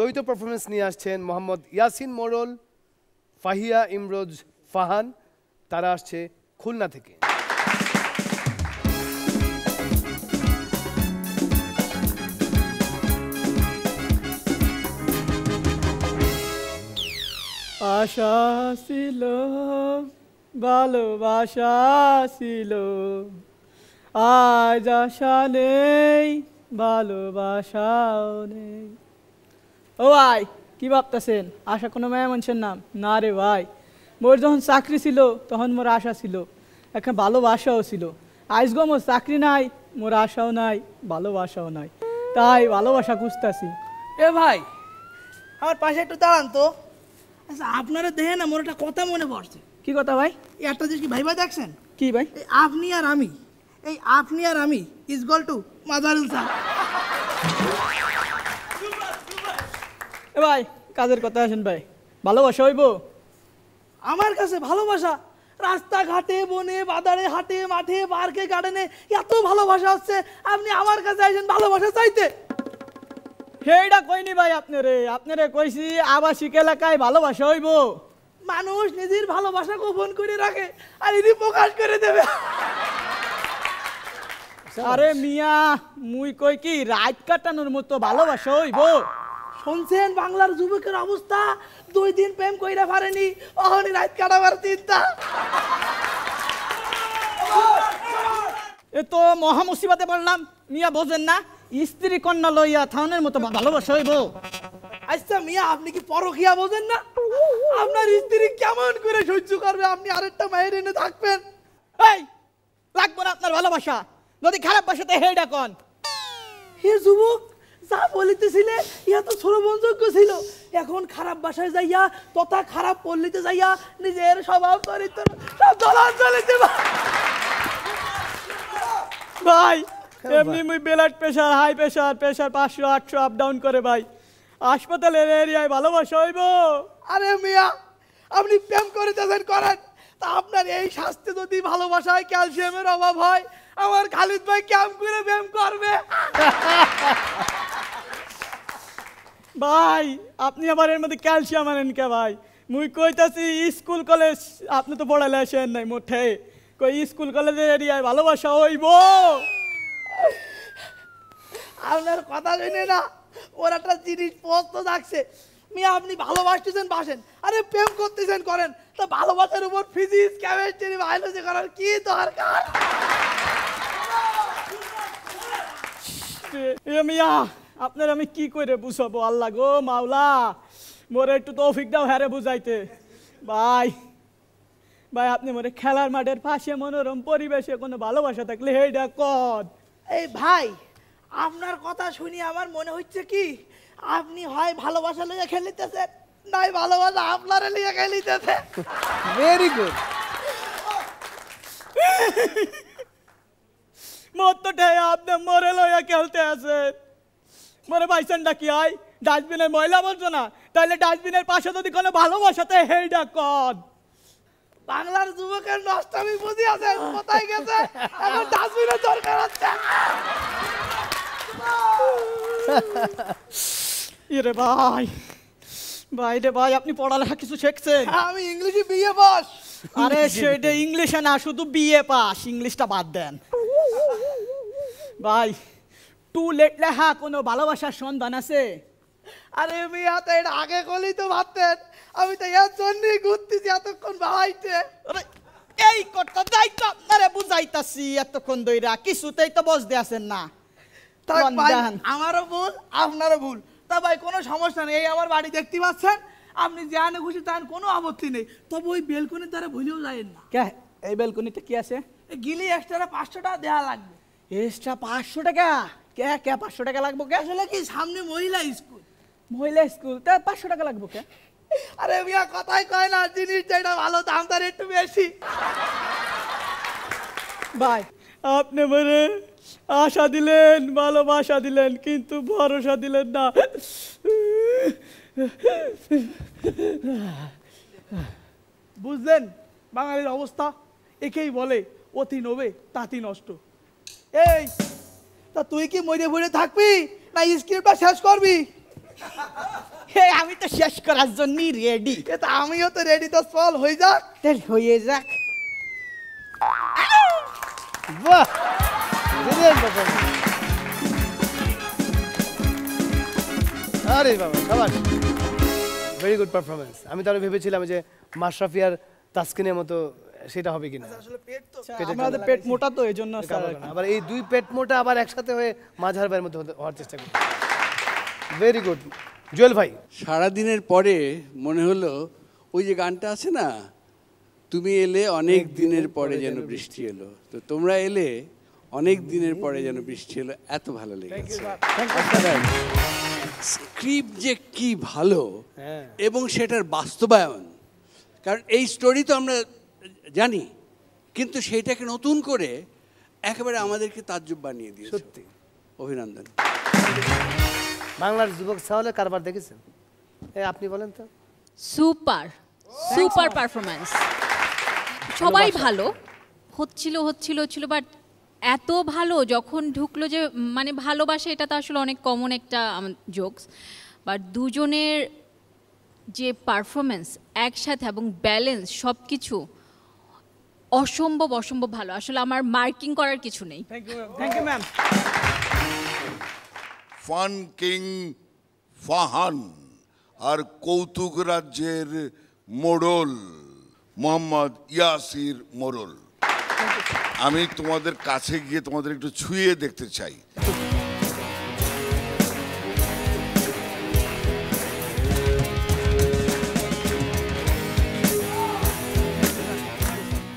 যৌথ পারফরমেন্স নিয়ে আসছেন মোহাম্মদ ইয়াসিন মোড়ল, ফাহিয়া ইমরোজ ফাহান। তারা আসছে খুলনা থেকে। আশা ছিল, ভালোবাসা ছিল, আজ আশা নেই, ভালোবাসাও নেই। ও ভাই, কি ভাবতেছেন আশা কোনো মেয়ে মানুষের নাম? না রে ভাই, মোর যখন চাকরি ছিল তখন মোর আশা ছিল, এখন ভালোবাসাও ছিল। আজ গো মোর চাকরি নাই, মোর আশাও নাই, ভালোবাসাও নাই, তাই ভালোবাসা খুঁজতেছি। এ ভাই, আমার পাশে একটু দাঁড়ান তো। আচ্ছা, আপনারা দেখে না মোর একটা কথা মনে পড়ছে। কি কথা ভাই? এই একটা জিনিস কি ভাইবা দেখছেন? কি ভাই? এই আপনি আর আমি, এই আপনি আর আমি ইজ গল টু মাজারুল স্যার। এ ভাই, কাজের কথা আসেন ভাই। ভালোবাসা হইব? আমার কাছে ভালোবাসা রাস্তাঘাটে, বনে, বাজারে, হাটে, মাঠে, পার্কে, গার্ডেনে এত ভালোবাসা হচ্ছে, আপনি আমার কাছে আসেন ভালোবাসা চাইতে? সেইটা কইনি ভাই আপনারে কইছি আবাসিক এলাকায় ভালোবাসা হইব। মানুষ নিজের ভালোবাসা গোপন করে রাখে আর ইনি প্রকাশ করে দেবে। আরে মিয়া, মুই কই কি রাত কাটানোর মতো ভালোবাসা হইব? শুনছেন বাংলার যুবকের অবস্থা? 2 দিন প্রেম কইরা পারেনি, অহনি রাত কাটাবার চিন্তা। এ তো মহা মুসিবতে পড়লাম। মিয়া বোঝেন না, স্ত্রী কন্যা লইয়া থাউনের মতো ভালোবাসা হইব? আচ্ছা মিয়া, আপনি কি পরকিয়া বোঝেন না? আপনার স্ত্রী কেমন করে সহ্য করবে আপনি আরেকটা মায়ের এনে থাকবেন? এই, লাগবো না আপনার ভালোবাসা, যদি খারাপ বাসাতে হেইডা কন। হে যুবক, যা বলিতেছিলে ইয়া তো শ্রবণযোগ্য ছিল, এখন খারাপ বাসায় যাইয়া তথা খারাপ পল্লীতে যাইয়া নিজের স্বভাব চরিত্র সব জলাঞ্জলিতে। ভাই এমনি মুই blood pressure, high pressure, 500 800 up down করে ভাই। হাসপাতালের এরিয়ায় ভালোবাসা হইব? আরে মিয়া, আপনি প্রেম করিতেছেন করেন, তা আপনার এই স্বাস্থ্যে যদি ভালোবাসায় ক্যালসিয়ামের অভাব হয়, আমার খালিদ ভাই কেমন করে প্রেম করবে? ভাই আপনি আমার এর মধ্যে ক্যালসিয়াম আনেন কে ভাই? মুই কইতাছি স্কুল কলেজ, আপনি তো পড়ালে আসেন নাই মোটে, কই স্কুল কলেজের এরিয়ায় ভালোবাসা হইব? আপনার কথা শুনে না ওর একটা জিনিস প্রশ্ন থাকছে। মিয়া আপনি ভালোবাসতেছেন বাসেন, আরে প্রেম করতেছেন করেন, তা ভালোবাসার উপর ফিজিক্স, কেমিস্ট্রি, বায়োলজি করার কি দরকার? এ মিয়া, আপনার আমি কি করে বুঝাবো? আল্লাহ গো মাওলা, মোরে একটু তৌফিক দাও হ্যারে বুঝাইতে। ভাই ভাই, আপনি মোরে খেলার মাঠের পাশে মনোরম পরিবেশে কোনো ভালোবাসা থাকলে হেইডা কন। এই ভাই, আপনার কথা শুনি আমার মনে হচ্ছে কি আপনি হয় ভালোবাসা লইয়া খেলিতেছেন, নাই ভালোবাসা আপনারে লইয়া খেলিতেছে। Very good. মতটা আপনি মরে লইয়া খেলতে আছেন। মরে বাইসেনটা কি হয়? ডাস্টবিনের ময়লা বলছো না, তাহলে ডাস্টবিনের পাশে যদি কোনো ভালোবাসাতে হেইডা কন। বাংলার যুবকের নষ্টামি বুঝি আছে, কোথায় গেছে? এখন ডাস্টবিনের দরকার হচ্ছে। ইরে ভাই, ভাই রে ভাই, আপনি পড়ালেখা কিছু শিখছেন? আমি ইংলিশে বিএ পাস। আরে সেটা ইংলিশে না, শুধু বিএ পাস, ইংলিশটা বাদ দেন। ভাই, টু লেট লেখা কোনো ভালোবাসার সন্ধান আছে? আরে মিয়া, তো এটা আগে করলেই তো ভাবতেন, আমি তো এর জন্যই ঘুরতেছি এতক্ষণ ভাইতে। আরে এই কথা যাই তো আপনারে বুঝাইতাছি এতক্ষণ ধইরা, কিছুতেই তো বুঝতে আছেন না। থাক ভাই, আমারও ভুল আপনারও ভুল। তা ভাই কোনো সমস্যা নেই, এই আমার বাড়ি দেখতে পাচ্ছেন, আপনি যেখানে খুশি তার কোনো আপত্তি নেই, তবে ওই বেলকনির দ্বারা ভুলেও যাবেন না। কে এই বেলকনিতে কি আছে? গিলি এক্সট্রা 500 টাকা দেওয়া লাগবে। এক্সট্রা 500 টাকা? কে কে 500 টাকা লাগবে কে? আসলে কি সামনে মহিলা স্কুল। মহিলা স্কুল, তা 500 টাকা লাগবে কে? আরে মিয়া কথাই কয় না, জিনিস যেটা ভালো দাম তার একটু বেশি। ভাই আপনি মানে আশা দিলেন, ভালোবাসা দিলেন, কিন্তু ভরসা দিলেন না। বুঝলেন বাঙালির অবস্থা? একেই বলে অতি নবে তাঁতি নষ্ট। এই তা তুই কি মরে মরে থাকবি না স্ক্রিপ্টটা শেষ করবি? হে আমি তো শেষ করার জন্যই রেডি। এটা আমিও তো রেডি, তো চল হয়ে যাক। তাহলে হয়ে যাক। বাহ, brilliant performance। আরে বাবা, শাবাশ, ভেরি গুড পারফরমেন্স। আমি তো আরো ভেবেছিলাম যে মাশরাফি আর তাসকিনের মতো সেটা হবে কিনা। আমাদের পেট মোটা তো এই জন্য আবার এই দুই পেট মোটা আবার একসাথে হয়ে মাঝার ভাইয়ের মতো হওয়ার চেষ্টা করি। Very good. জুয়েল ভাই, সারাদিনের পরে মনে হলো ওই যে গানটা আছে না, তুমি এলে অনেক দিনের পরে যেন বৃষ্টি এলো, তো তোমরা এলে অনেক দিনের পরে যেন বৃষ্টি এলো, এত ভালো লেগেছে। স্ক্রিপ্ট যে কি ভালো এবং সেটার বাস্তবায়ন, কারণ এই স্টোরি তো আমরা জানি, কিন্তু সেইটাকে নতুন করে একেবারে আমাদেরকে তাজ্জুব বানিয়ে দিয়েছে। সত্যি অভিনন্দন। বাংলার যুবক সাহলে কারবার দেখেছেন? আপনি বলেন তো। সুপার সুপার পারফরমেন্স, সবাই ভালো হচ্ছিল বাট এত ভালো যখন ঢুকলো যে মানে ভালোবাসা, এটা তো আসলে অনেক কমন একটা জোকস, বাট দুজনের যে পারফরমেন্স একসাথে এবং ব্যালেন্স সব কিছু অসম্ভব ভালো। আসলে আমার মার্কিং করার কিছু নেই। Thank you ma'am. Fun king Fahan আর কৌতুক রাজ্যের মোড়ল মোহাম্মদ ইয়াসির মোড়ল, আমি তোমাদের কাছে গিয়ে তোমাদের একটু ছুঁয়ে দেখতে চাই।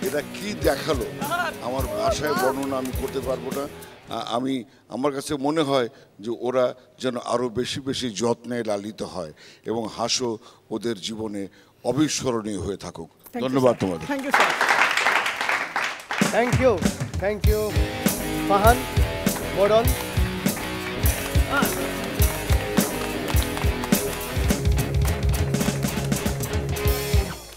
এটা কি দেখালো আমার ভাষায় বর্ণনা আমি করতে পারবো না। আমার কাছে মনে হয় যে ওরা যেন আরো বেশি বেশি যত্নে লালিত হয় এবং হাসো ওদের জীবনে অবিস্মরণীয় হয়ে থাকুক। ধন্যবাদ তোমাদের। Thank you sir. Thank you Fahan, মোড়ল।